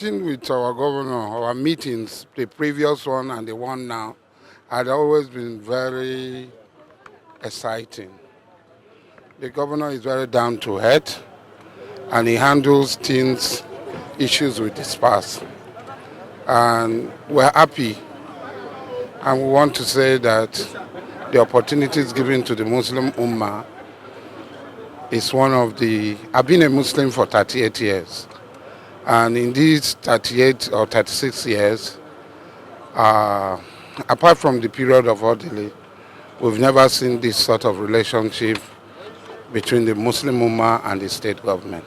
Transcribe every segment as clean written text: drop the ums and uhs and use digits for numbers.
With our governor, our meetings, the previous one and the one now, had always been very exciting. The governor is very down to earth and he handles things, issues with disperse. And we're happy and we want to say that the opportunities given to the Muslim Ummah is one of the... I've been a Muslim for 38 years. And in these 38 or 36 years, apart from the period of orderly, we've never seen this sort of relationship between the Muslim Ummah and the state government.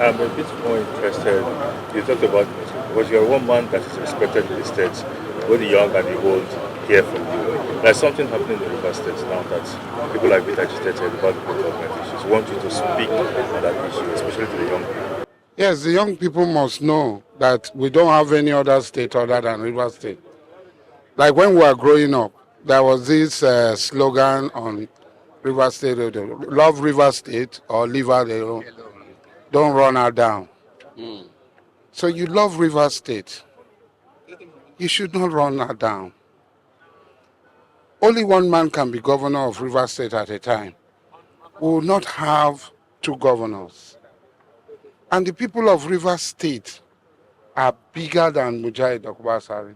I'm a bit more interested. You talked about Muslim, because you're one man that is respected in the states, both the young and the old hear from you. There's something happening in the River States now that people are a bit agitated about the government issues. We want you to speak on that issue, especially to the young people. Yes, the young people must know that we don't have any other state other than River State. Like when we were growing up, there was this slogan on River State Radio: love River State or leave her alone. Don't run her down. So you love River State. You should not run her down. Only one man can be governor of River State at a time. We will not have two governors. And the people of River State are bigger than Asari Dokubo.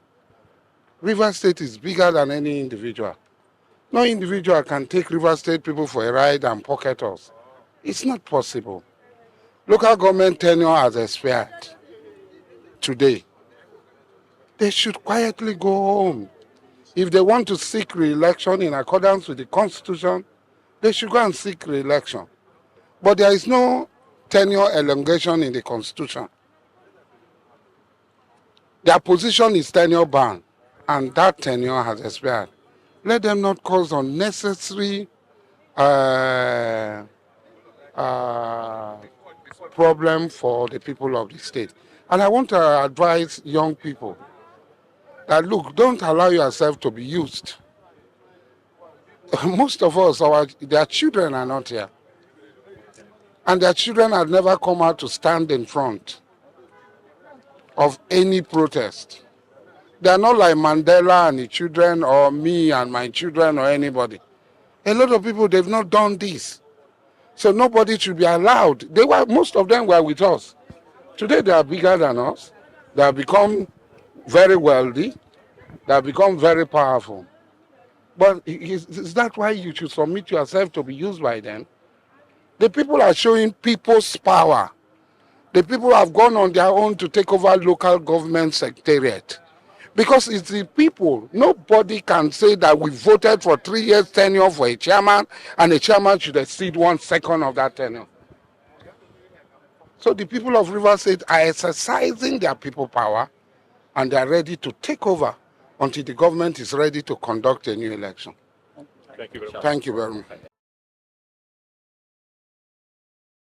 River State is bigger than any individual. No individual can take River State people for a ride and pocket us. It's not possible. Local government tenure has expired today. They should quietly go home. If they want to seek re-election in accordance with the Constitution, they should go and seek re-election. But there is no tenure elongation in the Constitution. Their position is tenure ban, and that tenure has expired. Let them not cause unnecessary problem for the people of the state. And I want to advise young people that, look, don't allow yourself to be used. Most of us, their children are not here. And their children have never come out to stand in front of any protest. They are not like Mandela and his children, or me and my children, or anybody. A lot of people, they've not done this. So nobody should be allowed. Most of them were with us. Today they are bigger than us. They have become very wealthy. They have become very powerful. But is that why you should submit yourself to be used by them? The people are showing people's power. The people have gone on their own to take over local government secretariat. Because it's the people. Nobody can say that we voted for 3 years tenure for a chairman and a chairman should exceed 1 second of that tenure. So the people of River State are exercising their people power and they are ready to take over until the government is ready to conduct a new election. Thank you very much. Thank you very much.